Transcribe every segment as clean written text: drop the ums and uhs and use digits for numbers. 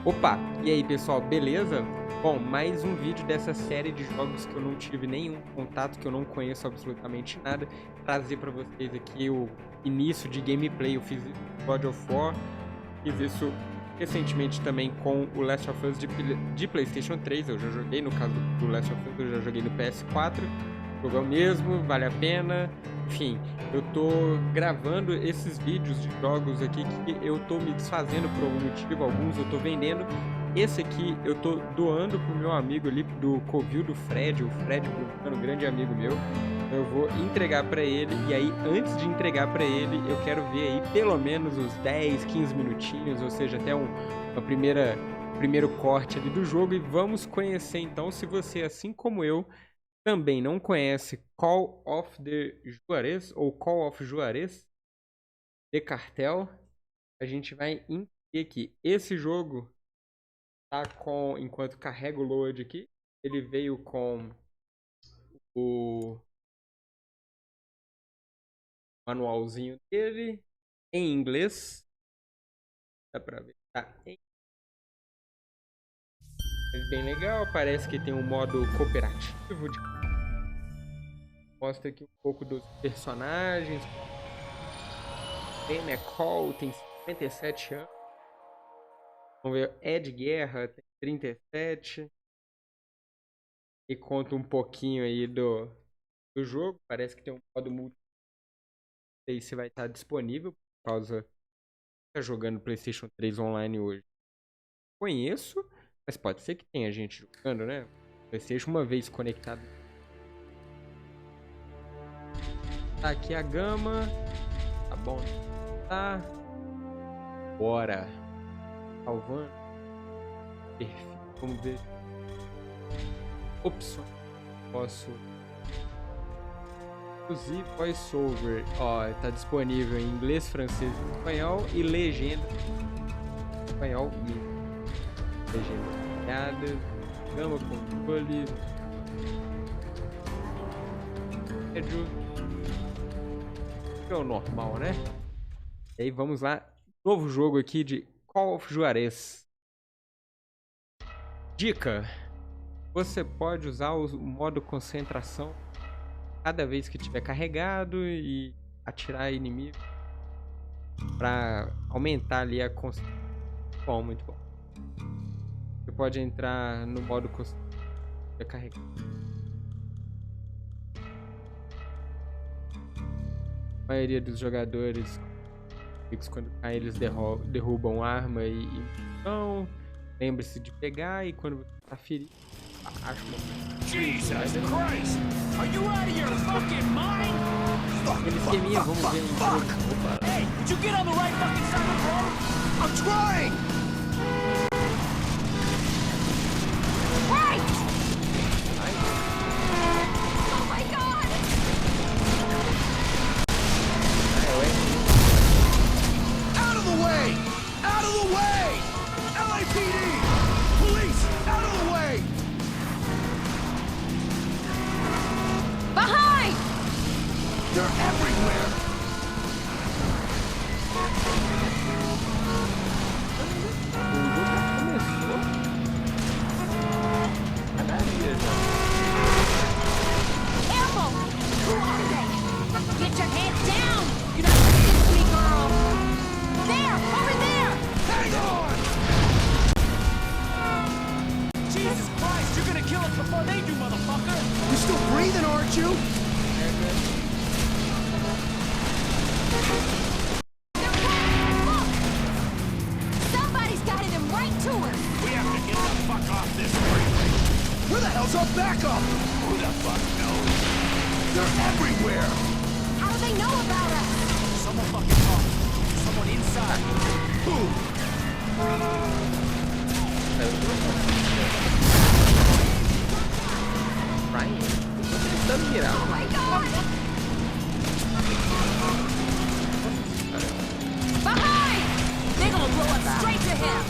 Opa, e aí pessoal, beleza? Bom, mais um vídeo dessa série de jogos que eu não tive nenhum contato, que eu não conheço absolutamente nada. Trazer pra vocês aqui o início de gameplay. Eu fiz isso com God of War, fiz isso recentemente também com o Last of Us de PlayStation 3. Eu já joguei, no caso do Last of Us, eu já joguei no PS4. O jogo é o mesmo, vale a pena. Enfim, eu tô gravando esses vídeos de jogos aqui que eu tô me desfazendo por algum motivo, alguns eu tô vendendo. Esse aqui eu tô doando pro meu amigo ali do Covil do Fred, o Fred Bruno, grande amigo meu. Eu vou entregar pra ele e aí antes de entregar pra ele, eu quero ver aí pelo menos uns 10, 15 minutinhos, ou seja, até uma primeiro corte ali do jogo e vamos conhecer então, se você assim como eu também não conhece Call of the Juarez ou Call of Juarez de Cartel, a gente vai entender aqui. Esse jogo tá com, enquanto carrega o load aqui, ele veio com o manualzinho dele em inglês. Dá pra ver, tá em inglês, bem legal. Parece que tem um modo cooperativo. Mostra aqui um pouco dos personagens. Tem Call, tem 57 anos. Vamos ver, é de guerra, tem 37. E conta um pouquinho aí do jogo. Parece que tem um modo multi. Não sei se vai estar disponível por causa tá jogando PlayStation 3 online hoje. Conheço, mas pode ser que tenha gente jogando, né? PlayStation uma vez conectado. Tá aqui a gama. Tá bom. Tá. Bora. Salvando. Perfil. Vamos ver. Opção. Posso. Inclusive, voiceover. Ó, tá disponível em inglês, francês, espanhol e legenda. Espanhol e legenda criada. Gama, controle. Médio. É o normal, né? E aí vamos lá. Novo jogo aqui de Call of Juarez. Dica: você pode usar o modo concentração cada vez que tiver carregado e atirar inimigo para aumentar ali a concentração. Bom, muito bom. Você pode entrar no modo concentração carregado. A maioria dos jogadores, quando caem, eles derrubam arma e munição. Lembre-se de pegar e quando você tá ferido, acha uma... Jesus Christ! Are you out of your fucking mind? Aquele esqueminha, vamos ver um jogo. Opa. Hey, did you get on the right fucking side of the road? I'm trying! Right! Oh my god! Out of the way! Out of the way! LAPD! Police! Out of the way! Behind! They're everywhere! Careful! Who are they? Get your head down! You're not gonna get me, girl! There! Over there! Hang on! Jesus Christ! You're gonna kill us before they do, motherfucker! You're still breathing, aren't you? Look! Somebody's guided him right to us! We have to get the fuck off this freeway! Where the hell's our backup? Who the fuck knows? They're everywhere! How do they know about us? Someone fucking talk. Someone inside. Who? Ryan, eu tô tentando mirar. Oh my god! Behind! They're gonna blow up straight to him!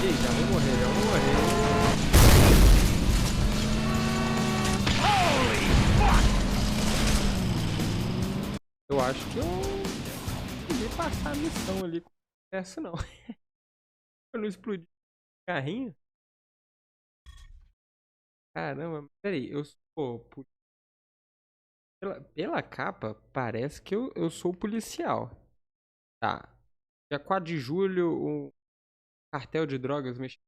Ih, já vou morrer, já vou morrer. Holy fuck! Eu acho que eu consegui passar a missão ali com essa não. pra não explodir o carrinho? Caramba, peraí, eu sou. Pela capa, parece que eu sou policial. Tá. Dia 4 de julho, o cartel de drogas mexicano.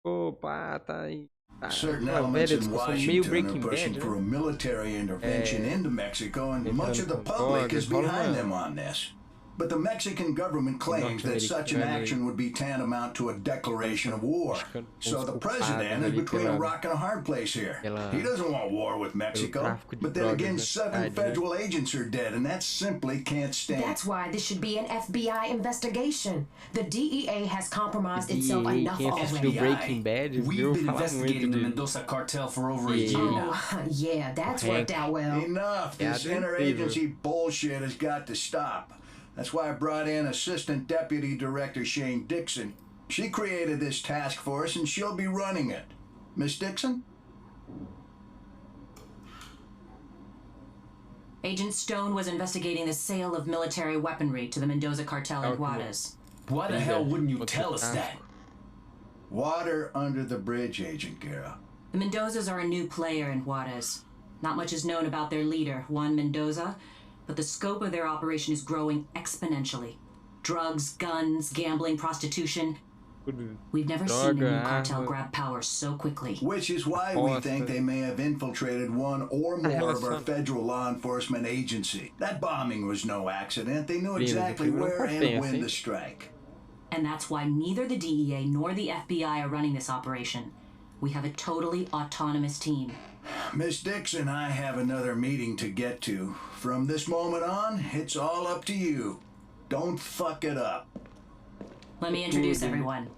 Opa, tá aí. Tá, Certain aquela elements velha in discussão meio Washington are Breaking pushing Bad, for a né? military intervention into Mexico, and much of the com public is drogas, rola behind uma them on this. But the Mexican government claims that such an norte-americana aí, action would be tantamount to a declaration of war. mexicano com So os the culpados president is ali between a rock and a hard place here. He doesn't want war with Mexico. tráfico de But then drogas again, na 7 cidade, né? federal agents are dead, and that simply can't stand. That's why this should be an FBI investigation. The DEA has compromised itself enough Quem assistiu already. Breaking Bad We've viu been falar investigating the muito de... Mendoza cartel for over a year now. Oh, yeah, that's worked out well. Enough. This Yeah, interagency bullshit has got to stop. That's why I brought in Assistant Deputy Director Shane Dixon. She created this task force and she'll be running it. Miss Dixon? Agent Stone was investigating the sale of military weaponry to the Mendoza cartel in Okay. Juarez. Why the hell wouldn't you tell us that? Water under the bridge, Agent Guerra. The Mendozas are a new player in Juarez. Not much is known about their leader, Juan Mendoza, but the scope of their operation is growing exponentially. Drugs, guns, gambling, prostitution. We've never seen a new cartel grab power so quickly. Which is why we think they may have infiltrated one or more of our federal law enforcement agency. That bombing was no accident. They knew exactly where and when to strike. And that's why neither the DEA nor the FBI are running this operation. We have a totally autonomous team. Miss Dixon, I have another meeting to get to. From this moment on, it's all up to you. Don't fuck it up. Let me introduce everyone.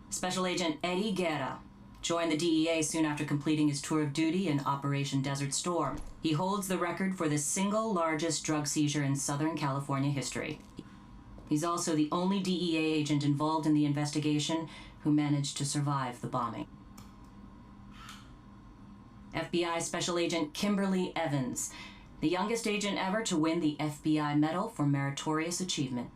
Special Agent Eddie Guerra joined the DEA soon after completing his tour of duty in Operation Desert Storm. He holds the record for the single largest drug seizure in Southern California history. He's also the only DEA agent involved in the investigation who managed to survive the bombing. FBI Special Agent Kimberly Evans, the youngest agent ever to win the FBI Medal for Meritorious Achievement.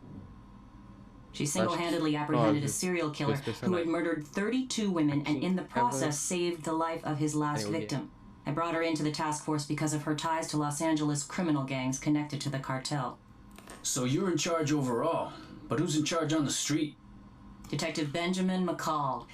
She single-handedly apprehended a serial killer who had murdered 32 women and in the process saved the life of his last victim. I brought her into the task force because of her ties to Los Angeles criminal gangs connected to the cartel. So you're in charge overall, but who's in charge on the street? Detective Benjamin McCall.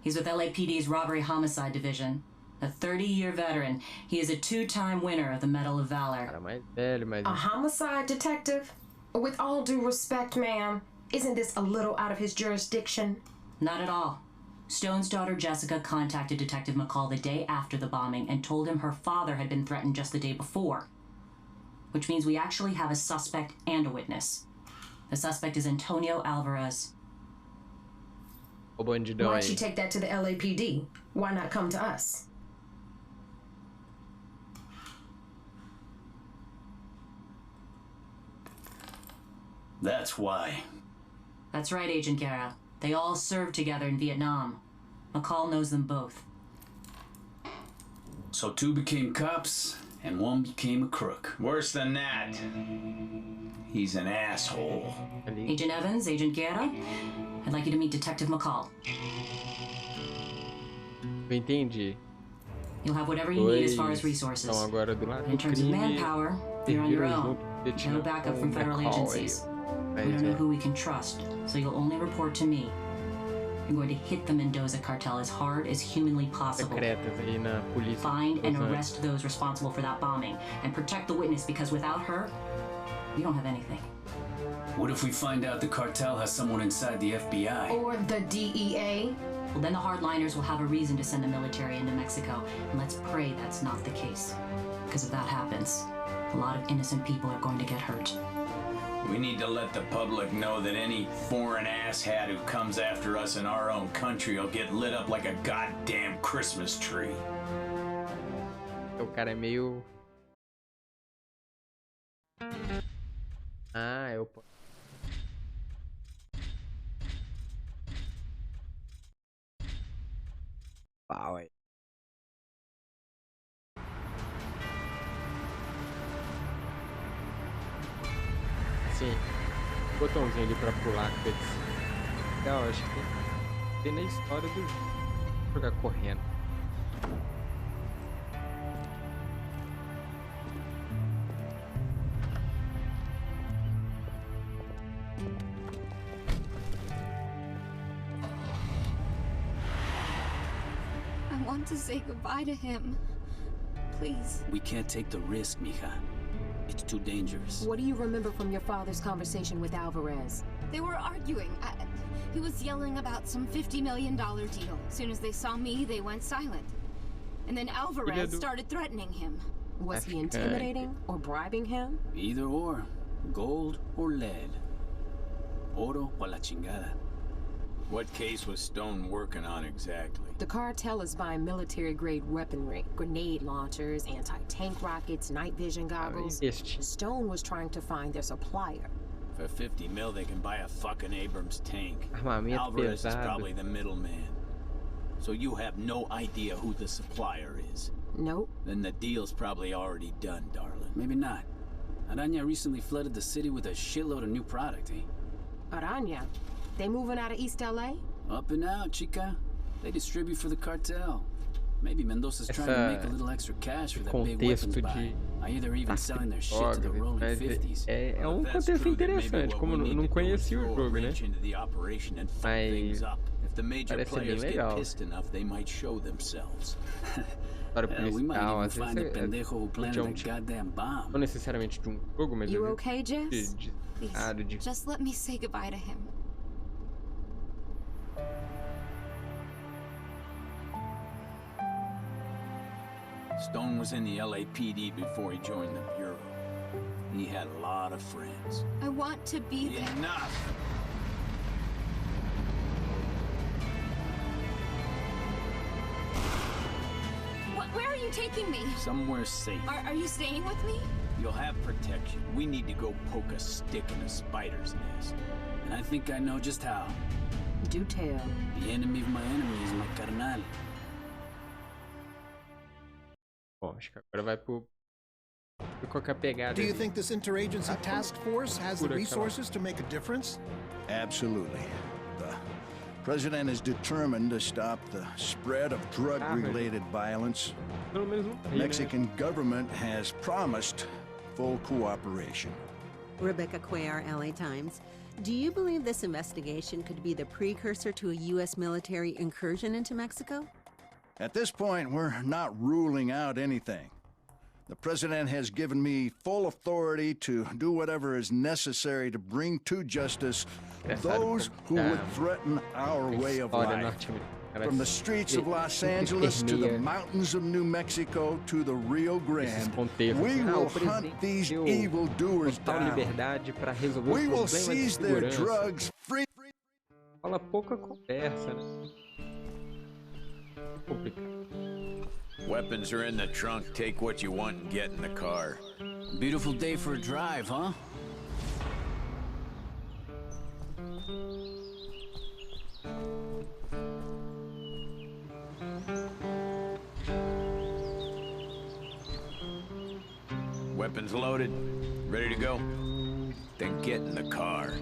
He's with LAPD's Robbery Homicide Division. A 30-year veteran, he is a 2-time winner of the Medal of Valor. A homicide detective? With all due respect, ma'am, isn't this a little out of his jurisdiction? Not at all. Stone's daughter Jessica contacted Detective McCall the day after the bombing and told him her father had been threatened just the day before. Which means we actually have a suspect and a witness. The suspect is Antonio Alvarez. Why'd she take that to the LAPD? Why not come to us? That's why. That's right, Agent Guerra. They all served together in Vietnam. McCall knows them both. So 2 became cops, and 1 became a crook. Worse than that. He's an asshole. Agent Evans, Agent Guerra, I'd like you to meet Detective McCall. Eu entendi. You'll have whatever you need as far as resources. Então agora do lado In do terms of crime, manpower, you're on your own. junto, No backup from federal agencies. We don't know who we can trust, so you'll only report to me. You're going to hit the Mendoza cartel as hard as humanly possible. secretas aí na polícia. Find and arrest those responsible for that bombing, and protect the witness because without her, we don't have anything. What if we find out the cartel has someone inside the FBI? Or the DEA? Well, then the hardliners will have a reason to send the military into Mexico, and let's pray that's not the case. Because if that happens, a lot of innocent people are going to get hurt. We need to let the public know that any foreign asshat who comes after us in our own country will get lit up like a goddamn Christmas tree. O cara é meio... Ah, eu... Pau aí. Tem botãozinho ali pra pular cutscene. Legal, acho que tem na história do jogo. Vou jogar correndo. I want to say goodbye to him. Please. We can't take the risk, mija. It's too dangerous. What do you remember from your father's conversation with Alvarez? They were arguing. He was yelling about some $50 million deal. As soon as they saw me, they went silent. And then Alvarez started threatening him. Was he intimidating or bribing him? Either or. Gold or lead. Oro o la chingada. What case was Stone working on exactly? The cartel is buying military-grade weaponry, grenade launchers, anti-tank rockets, night vision goggles. Stone was trying to find their supplier. For 50 mil, they can buy a fucking Abrams tank. Armamento Alvarez is pesado. probably the middleman. So you have no idea who the supplier is? Nope. Then the deal's probably already done, darling. Maybe not. Araña recently flooded the city with a shitload of new product, eh? Araña? They moving out of East LA? Up and out, chica. They distribute for the cartel. Maybe Mendoza's trying to make a little extra cash for that big weapons buy. Either even selling their shit to the rolling 50s. É contexto interessante, como eu não conhecia o jogo, né? Mas parece bem legal. História policial, às vezes não necessariamente de um jogo, mas You okay, Jess? de Please, just let me say goodbye to him. Stone was in the LAPD before he joined the Bureau. He had a lot of friends. I want to be there. Enough! Where are you taking me? Somewhere safe. Are you staying with me? You'll have protection. We need to go poke a stick in a spider's nest. And I think I know just how. Do tell. The enemy of my enemy is my carnal. Bom, acho que agora vai pro qualquer pegada. Do you think this interagency task force has the resources to make a difference? Absolutely. The president is determined to stop the spread of drug-related violence. Pelo menos The Mexican government has promised full cooperation. Rebecca Cuellar, LA Times. Do you believe this investigation could be the precursor to a U.S. military incursion into Mexico? At this point, we're not ruling out anything. The president has given me full authority to do whatever is necessary to bring to justice those who would threaten our way of life. From the streets of Los Angeles to the mountains of New Mexico to the Rio Grande, we will hunt these evildoers down. We will seize their drugs free. Fala pouca conversa, né? Weapons are in the trunk. Take what you want and get in the car. Beautiful day for a drive, huh? Weapons loaded. Ready to go? Then get in the car.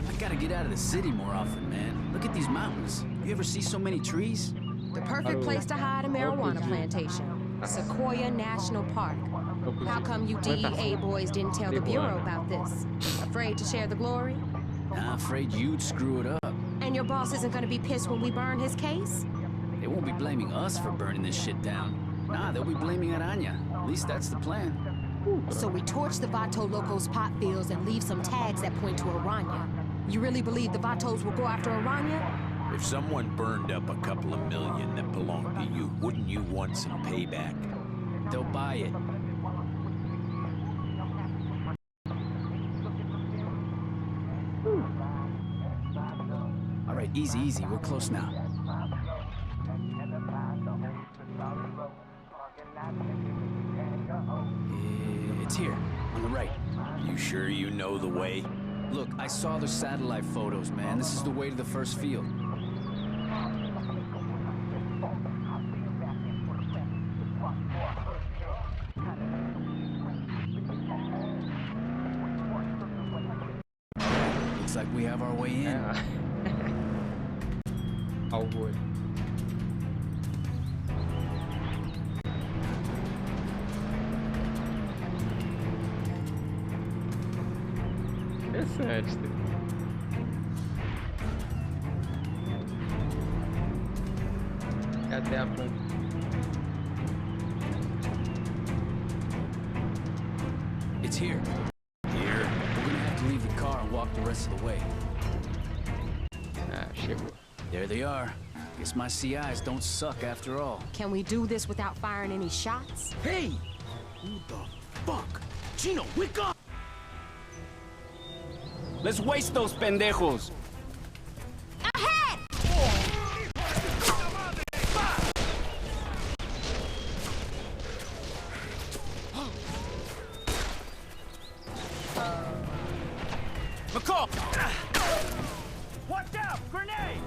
I gotta get out of the city more often, man. Look at these mountains. You ever see so many trees? The perfect place to hide a marijuana plantation. Sequoia National Park. How come you DEA boys didn't tell the Bureau about this? Afraid to share the glory? Nah, afraid you'd screw it up. And your boss isn't gonna be pissed when we burn his case? They won't be blaming us for burning this shit down. Nah, they'll be blaming Araña. At least that's the plan. So we torch the Vato Locos pot fields and leave some tags that point to Araña. You really believe the Vatos will go after Araña? If someone burned up a couple of million that belonged to you, wouldn't you want some payback? They'll buy it. All right, easy, easy. We're close now. It's here, on the right. You sure you know the way? Look, I saw the satellite photos, man. This is the way to the first field. Looks like we have our way in. Oh boy. Interessante. Até a ponta. It's here. Here. We're gonna have to leave the car and walk the rest of the way. Ah, chegou. There they are. Guess my CIs don't suck after all. Can we do this without firing any shots? Hey! Who the fuck? Chino, wake up! Let's waste those pendejos. Ahead! McCall! Watch out! Grenade!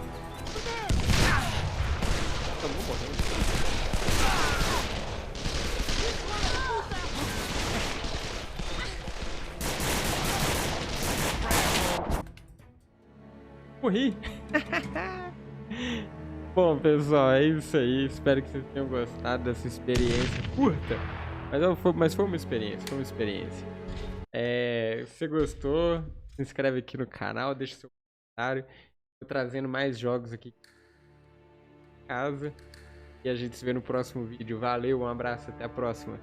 Morri! Bom, pessoal, é isso aí. Espero que vocês tenham gostado dessa experiência curta. Mas foi uma experiência, se você gostou, se inscreve aqui no canal, deixa seu comentário. Tô trazendo mais jogos aqui em casa. E a gente se vê no próximo vídeo. Valeu, um abraço, até a próxima.